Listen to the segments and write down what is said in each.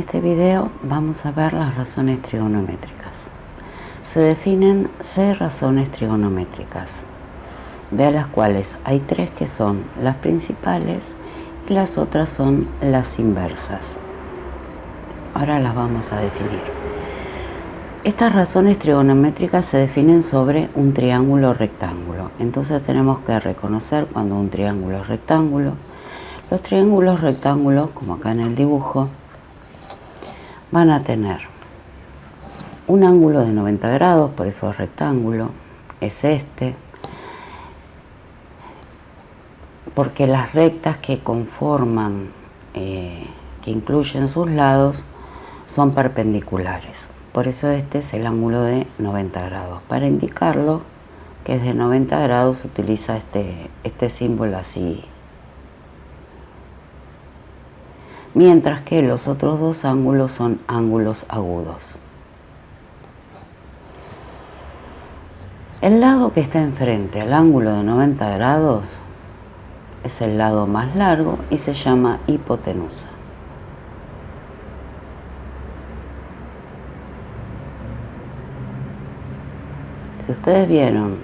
este video vamos a ver las razones trigonométricas. Se definen 6 razones trigonométricas, de las cuales hay 3 que son las principales y las otras son las inversas. Ahora las vamos a definir. Estas razones trigonométricas se definen sobre un triángulo rectángulo. Entonces tenemos que reconocer cuando un triángulo es rectángulo. Los triángulos rectángulos, como acá en el dibujo, van a tener un ángulo de 90 grados, por eso es rectángulo, es este, porque las rectas que conforman, que incluyen sus lados, son perpendiculares. Por eso este es el ángulo de 90 grados. Para indicarlo que es de 90 grados se utiliza este símbolo así. Mientras que los otros 2 ángulos son ángulos agudos. El lado que está enfrente al ángulo de 90 grados es el lado más largo y se llama hipotenusa. Si ustedes vieron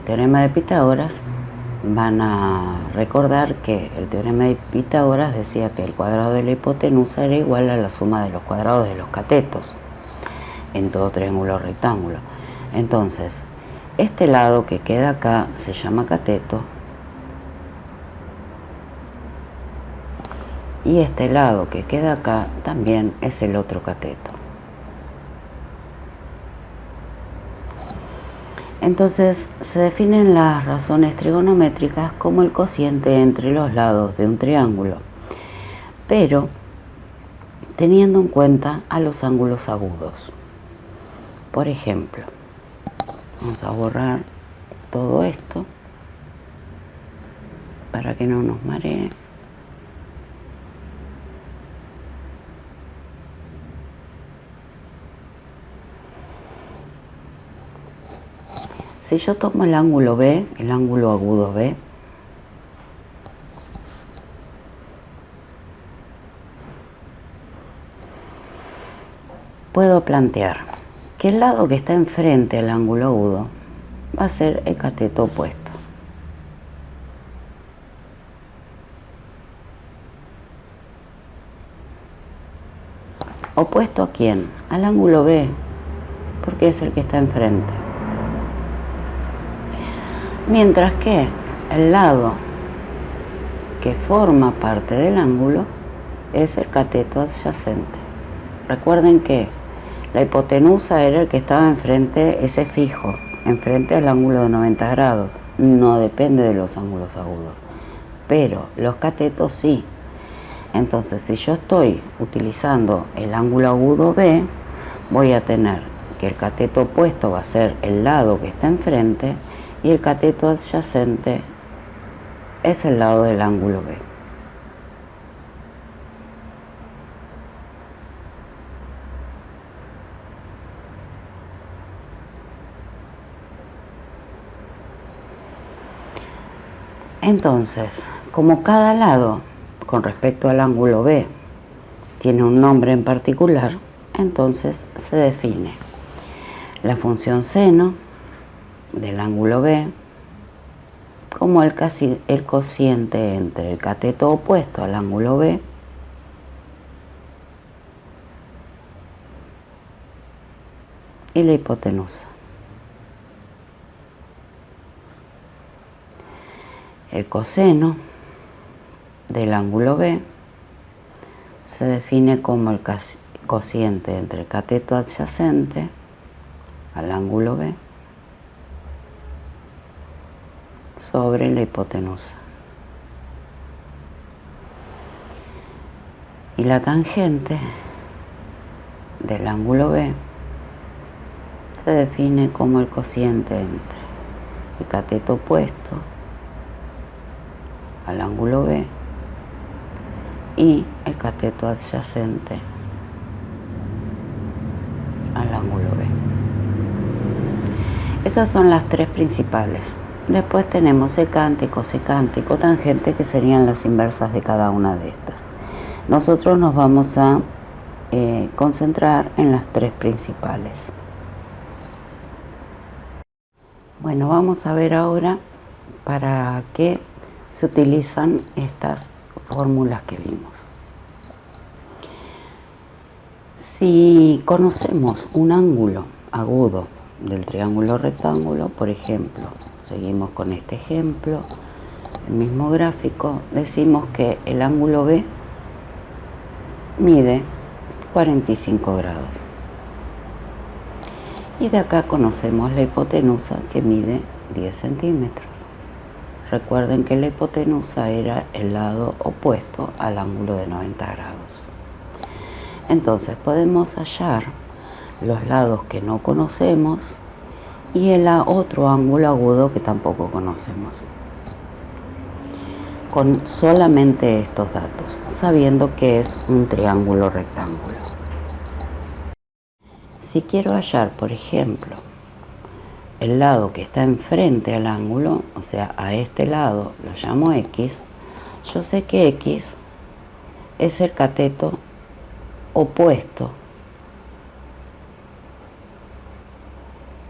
teorema de Pitágoras, van a recordar que el teorema de Pitágoras decía que el cuadrado de la hipotenusa era igual a la suma de los cuadrados de los catetos en todo triángulo rectángulo. Entonces, este lado que queda acá se llama cateto y este lado que queda acá también es el otro cateto. Entonces se definen las razones trigonométricas como el cociente entre los lados de un triángulo, pero teniendo en cuenta a los ángulos agudos. Por ejemplo, vamos a borrar todo esto para que no nos maree. Si yo tomo el ángulo B, el ángulo agudo B, puedo plantear que el lado que está enfrente al ángulo agudo va a ser el cateto opuesto. ¿Opuesto a quién? Al ángulo B, porque es el que está enfrente. Mientras que el lado que forma parte del ángulo es el cateto adyacente. Recuerden que la hipotenusa era el que estaba enfrente, ese fijo, enfrente al ángulo de 90 grados. No depende de los ángulos agudos, pero los catetos sí. Entonces, si yo estoy utilizando el ángulo agudo B, voy a tener que el cateto opuesto va a ser el lado que está enfrente y el cateto adyacente es el lado del ángulo B. Entonces, como cada lado con respecto al ángulo B tiene un nombre en particular, entonces se define la función seno del ángulo B como el cociente entre el cateto opuesto al ángulo B y la hipotenusa. El coseno del ángulo B se define como el cociente entre el cateto adyacente al ángulo B sobre la hipotenusa. Y la tangente del ángulo B se define como el cociente entre el cateto opuesto al ángulo B y el cateto adyacente al ángulo B. Esas son las 3 principales. Después tenemos secante, cosecante y cotangente, que serían las inversas de cada una de estas. Nosotros nos vamos a concentrar en las tres principales. Bueno, vamos a ver ahora para qué se utilizan estas fórmulas que vimos. Si conocemos un ángulo agudo del triángulo rectángulo, por ejemplo, seguimos con este ejemplo, el mismo gráfico, decimos que el ángulo B mide 45 grados. Y de acá conocemos la hipotenusa que mide 10 centímetros. Recuerden que la hipotenusa era el lado opuesto al ángulo de 90 grados. Entonces podemos hallar los lados que no conocemos y el otro ángulo agudo que tampoco conocemos, con solamente estos datos, sabiendo que es un triángulo rectángulo. Si quiero hallar, por ejemplo, el lado que está enfrente al ángulo, o sea, a este lado lo llamo X, yo sé que X es el cateto opuesto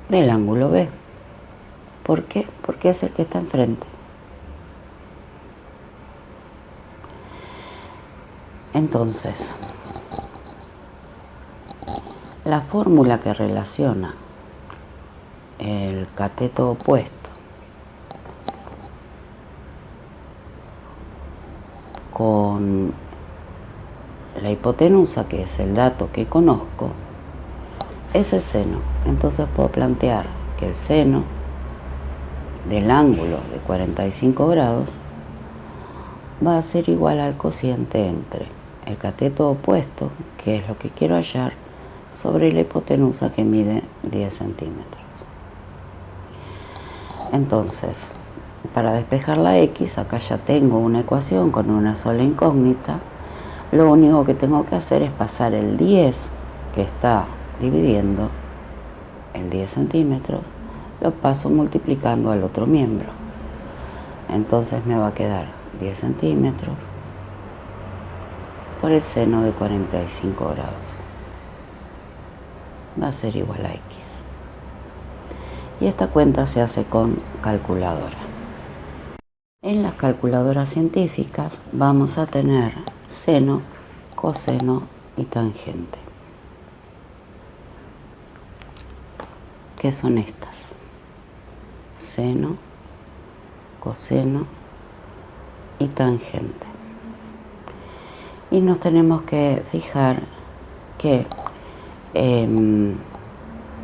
del ángulo B. ¿Por qué? Porque es el que está enfrente. Entonces, la fórmula que relaciona el cateto opuesto con la hipotenusa, que es el dato que conozco, es el seno. Entonces puedo plantear que el seno del ángulo de 45 grados va a ser igual al cociente entre el cateto opuesto, que es lo que quiero hallar, sobre la hipotenusa que mide 10 centímetros. Entonces, para despejar la X, acá ya tengo una ecuación con una sola incógnita. Lo único que tengo que hacer es pasar el 10 que está dividiendo el 10 centímetros, lo paso multiplicando al otro miembro. Entonces me va a quedar 10 centímetros por el seno de 45 grados. Va a ser igual a X. Y esta cuenta se hace con calculadora. En las calculadoras científicas vamos a tener seno, coseno y tangente. ¿Qué son estas? Seno, coseno y tangente. Y nos tenemos que fijar que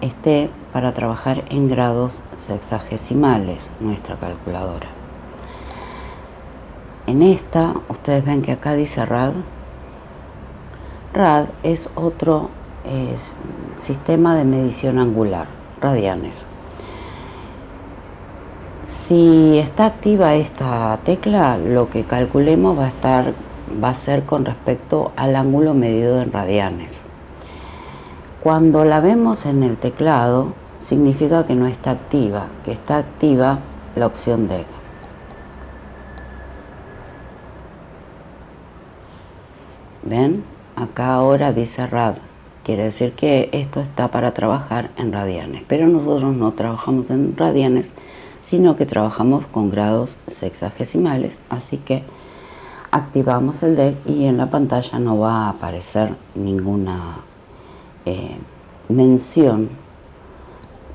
esté para trabajar en grados sexagesimales nuestra calculadora. En esta, ustedes ven que acá dice rad. Rad es otro sistema de medición angular, radianes. Si está activa esta tecla, lo que calculemos va a ser con respecto al ángulo medido en radianes. Cuando la vemos en el teclado, significa que no está activa, que está activa la opción D. ¿Ven? Acá ahora dice rad. Quiere decir que esto está para trabajar en radianes. Pero nosotros no trabajamos en radianes, sino que trabajamos con grados sexagesimales. Así que activamos el DEC y en la pantalla no va a aparecer ninguna mención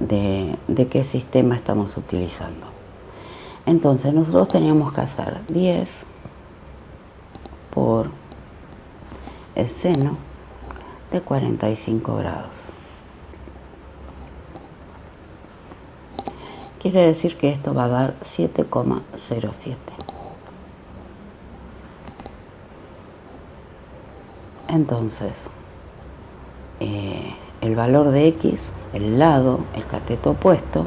de qué sistema estamos utilizando. Entonces nosotros teníamos que hacer 10 por el seno de 45 grados. Quiere decir que esto va a dar 7,07. Entonces, el valor de X, el lado, el cateto opuesto,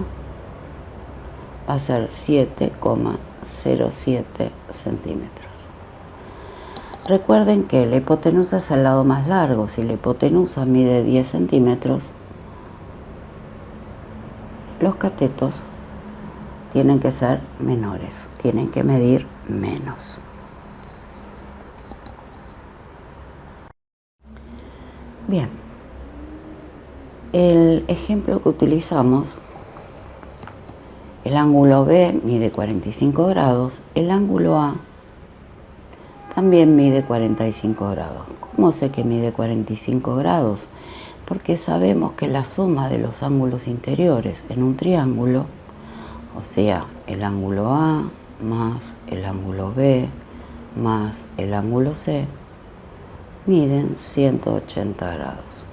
va a ser 7,07 centímetros. Recuerden que la hipotenusa es el lado más largo. Si la hipotenusa mide 10 centímetros, los catetos tienen que ser menores, tienen que medir menos. Bien, el ejemplo que utilizamos, el ángulo B mide 45 grados, el ángulo A también mide 45 grados. ¿Cómo sé que mide 45 grados? Porque sabemos que la suma de los ángulos interiores en un triángulo, o sea, el ángulo A más el ángulo B más el ángulo C, miden 180 grados.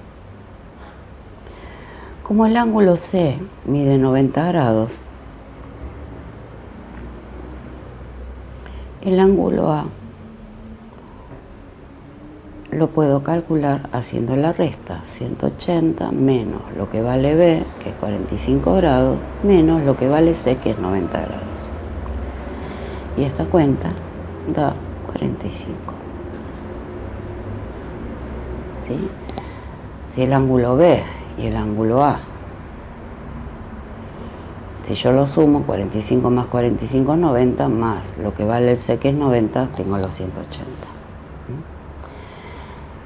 Como el ángulo C mide 90 grados, el ángulo A lo puedo calcular haciendo la resta, 180 menos lo que vale B, que es 45 grados, menos lo que vale C, que es 90 grados. Y esta cuenta da 45. ¿Sí? Si el ángulo B y el ángulo A, si yo lo sumo, 45 más 45 es 90, más lo que vale el C, que es 90, tengo los 180.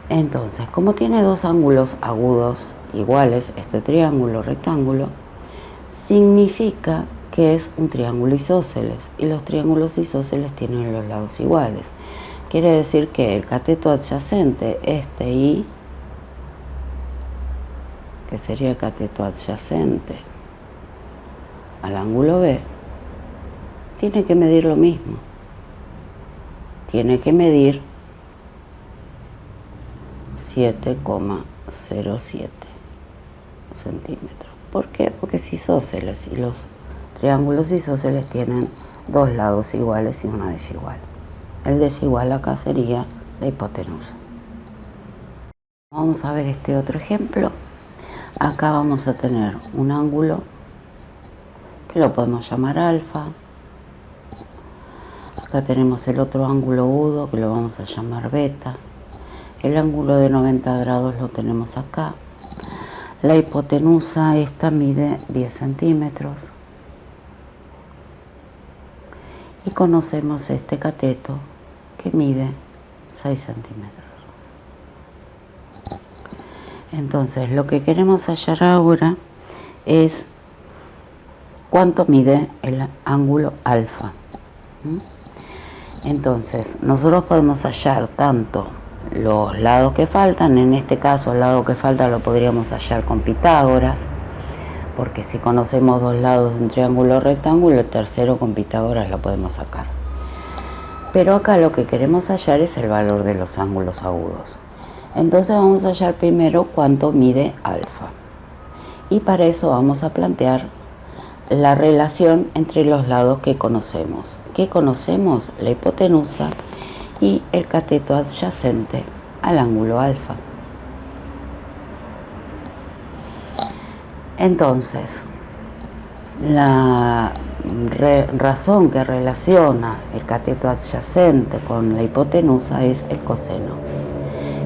Entonces, como tiene dos ángulos agudos iguales, este triángulo rectángulo, significa que es un triángulo isósceles, y los triángulos isósceles tienen los lados iguales. Quiere decir que el cateto adyacente, este I, que sería el cateto adyacente al ángulo B, tiene que medir lo mismo. Tiene que medir 7,07 centímetros. ¿Por qué? Porque es isósceles, y los triángulos isósceles tienen dos lados iguales y uno desigual. El desigual acá sería la hipotenusa. Vamos a ver este otro ejemplo. Acá vamos a tener un ángulo que lo podemos llamar alfa. Acá tenemos el otro ángulo agudo que lo vamos a llamar beta. El ángulo de 90 grados lo tenemos acá. La hipotenusa esta mide 10 centímetros. Y conocemos este cateto que mide 6 centímetros. Entonces, lo que queremos hallar ahora es cuánto mide el ángulo alfa. Entonces, nosotros podemos hallar tanto los lados que faltan, en este caso el lado que falta lo podríamos hallar con Pitágoras, porque si conocemos dos lados de un triángulo rectángulo, el tercero con Pitágoras lo podemos sacar. Pero acá lo que queremos hallar es el valor de los ángulos agudos. Entonces vamos a hallar primero cuánto mide alfa. Y para eso vamos a plantear la relación entre los lados que conocemos. ¿Qué conocemos? La hipotenusa y el cateto adyacente al ángulo alfa. Entonces, la razón que relaciona el cateto adyacente con la hipotenusa es el coseno.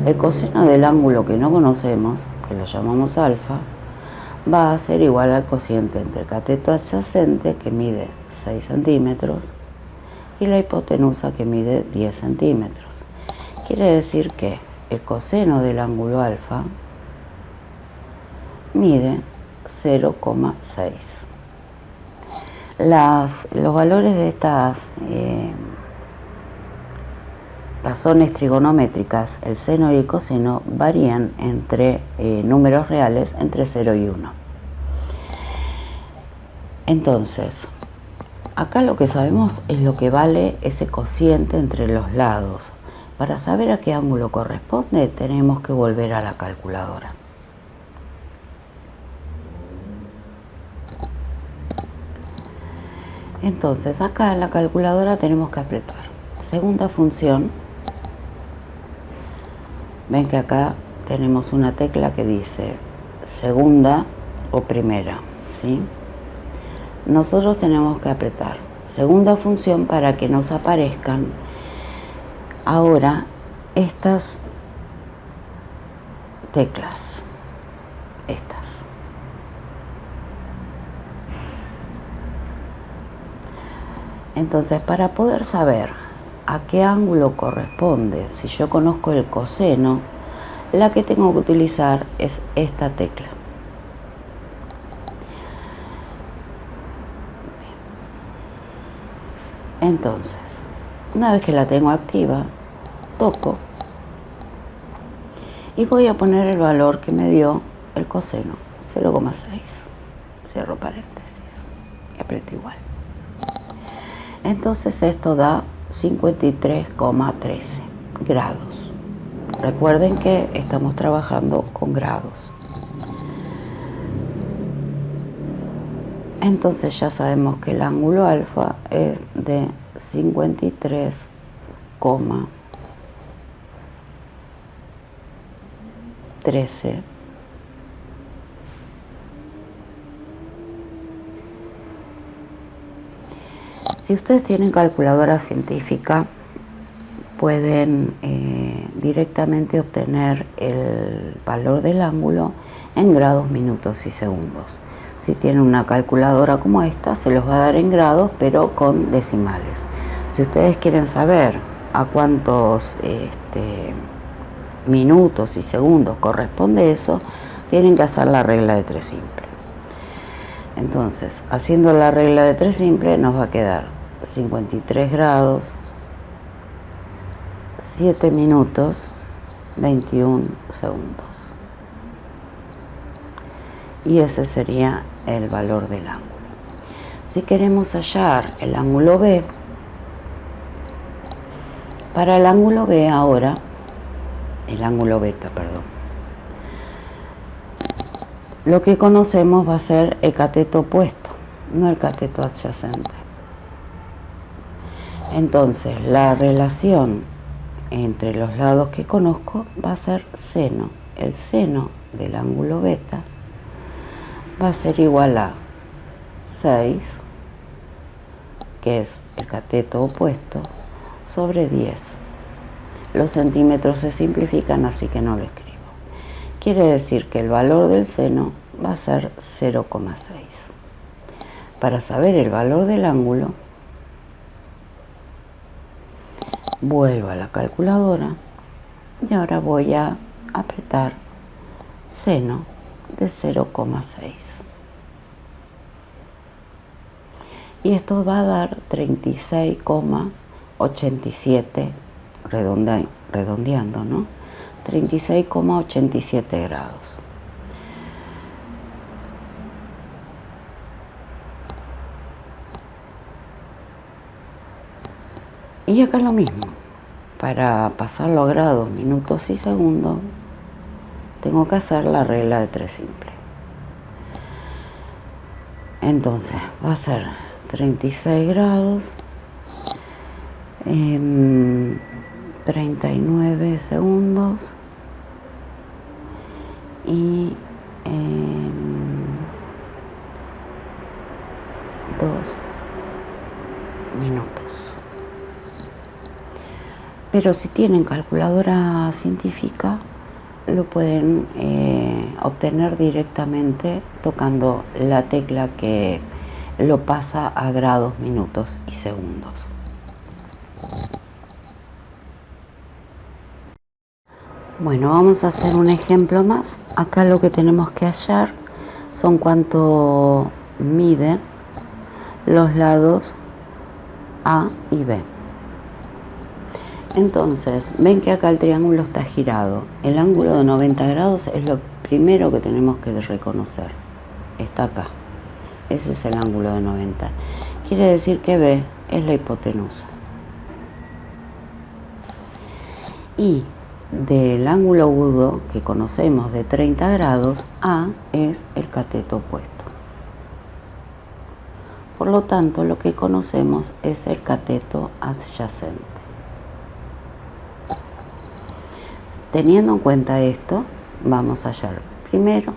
El coseno del ángulo que no conocemos, que lo llamamos alfa, va a ser igual al cociente entre el cateto adyacente, que mide 6 centímetros, y la hipotenusa, que mide 10 centímetros. Quiere decir que el coseno del ángulo alfa mide 0,6. Los valores de estas razones trigonométricas, el seno y el coseno, varían entre números reales entre 0 y 1. Entonces, acá lo que sabemos es lo que vale ese cociente entre los lados. Para saber a qué ángulo corresponde, tenemos que volver a la calculadora. Entonces, acá en la calculadora tenemos que apretar segunda función. Ven que acá tenemos una tecla que dice segunda o primera, ¿sí? Nosotros tenemos que apretar segunda función para que nos aparezcan ahora estas teclas, estas. Entonces, para poder saber a qué ángulo corresponde, si yo conozco el coseno, la que tengo que utilizar es esta tecla. Entonces, una vez que la tengo activa, toco y voy a poner el valor que me dio el coseno, 0,6. Cierro paréntesis y aprieto igual. Entonces esto da 53,13 grados. Recuerden que estamos trabajando con grados. Entonces ya sabemos que el ángulo alfa es de 53,13 . Si ustedes tienen calculadora científica, pueden directamente obtener el valor del ángulo en grados, minutos y segundos. Si tienen una calculadora como esta, se los va a dar en grados, pero con decimales. Si ustedes quieren saber a cuántos minutos y segundos corresponde eso, tienen que hacer la regla de 3 simple. Entonces, haciendo la regla de 3 simple, nos va a quedar 53 grados, 7 minutos, 21 segundos. Y ese sería el valor del ángulo. Si queremos hallar el ángulo B, para el ángulo B ahora, el ángulo beta, perdón, lo que conocemos va a ser el cateto opuesto, no el cateto adyacente. Entonces, la relación entre los lados que conozco va a ser seno. El seno del ángulo beta va a ser igual a 6, que es el cateto opuesto, sobre 10. Los centímetros se simplifican, así que no lo escribo. Quiere decir que el valor del seno va a ser 0,6. Para saber el valor del ángulo, vuelvo a la calculadora y ahora voy a apretar seno de 0,6. Y esto va a dar 36,87, redondeando, ¿no? 36,87 grados. Y acá lo mismo. Para pasarlo a grados, minutos y segundos, tengo que hacer la regla de 3 simple. Entonces, va a ser 36 grados, 39 segundos y 2 minutos. Pero si tienen calculadora científica, lo pueden obtener directamente tocando la tecla que lo pasa a grados, minutos y segundos. Bueno, vamos a hacer un ejemplo más. Acá lo que tenemos que hallar son cuánto miden los lados A y B. Entonces, ven que acá el triángulo está girado. El ángulo de 90 grados es lo primero que tenemos que reconocer. Está acá. Ese es el ángulo de 90. Quiere decir que B es la hipotenusa. Y del ángulo agudo que conocemos de 30 grados, A es el cateto opuesto. Por lo tanto, lo que conocemos es el cateto adyacente. Teniendo en cuenta esto, vamos a hallar primero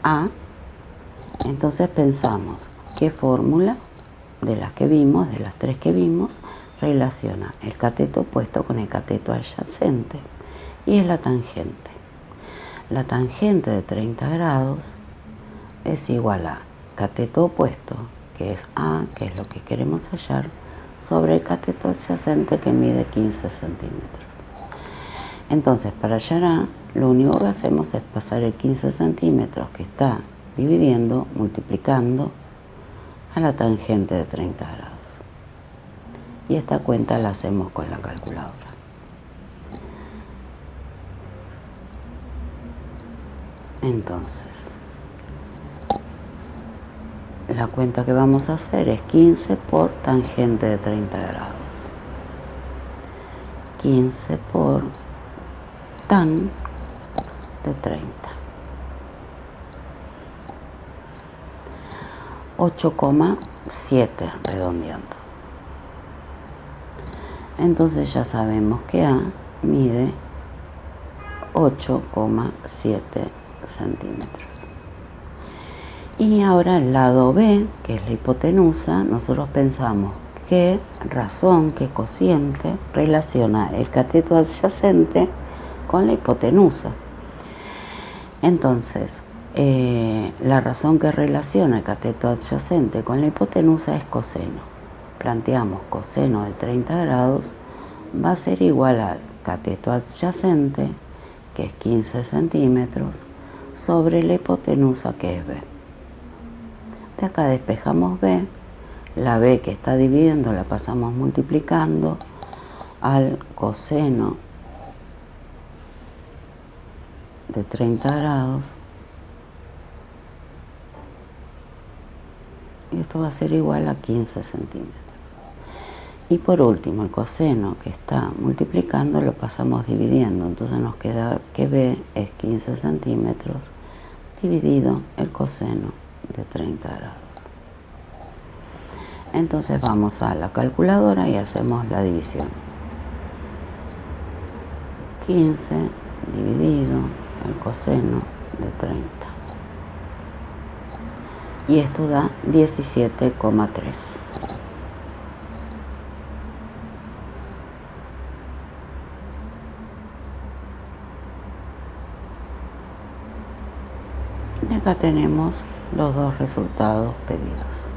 A. Entonces pensamos qué fórmula de las que vimos, de las tres que vimos, relaciona el cateto opuesto con el cateto adyacente, y es la tangente. La tangente de 30 grados es igual a cateto opuesto, que es A, que es lo que queremos hallar, sobre el cateto adyacente, que mide 15 centímetros. Entonces, para hallar A, lo único que hacemos es pasar el 15 centímetros que está dividiendo, multiplicando a la tangente de 30 grados. Y esta cuenta la hacemos con la calculadora. Entonces, la cuenta que vamos a hacer es 15 por tangente de 30 grados. 15 por tan de 30. 8,7 redondeando. Entonces ya sabemos que A mide 8,7 centímetros. Y ahora el lado B, que es la hipotenusa, nosotros pensamos qué razón, qué cociente relaciona el cateto adyacente con la hipotenusa. Entonces, la razón que relaciona el cateto adyacente con la hipotenusa es coseno. Planteamos coseno de 30 grados va a ser igual al cateto adyacente, que es 15 centímetros, sobre la hipotenusa, que es B. De acá despejamos B, la B que está dividiendo la pasamos multiplicando al coseno de 30 grados, y esto va a ser igual a 15 centímetros. Y por último, el coseno que está multiplicando lo pasamos dividiendo, entonces nos queda que B es 15 centímetros dividido el coseno de 30 grados. Entonces vamos a la calculadora y hacemos la división. 15 dividido el coseno de 30. Y esto da 17,3. Y acá tenemos los dos resultados pedidos.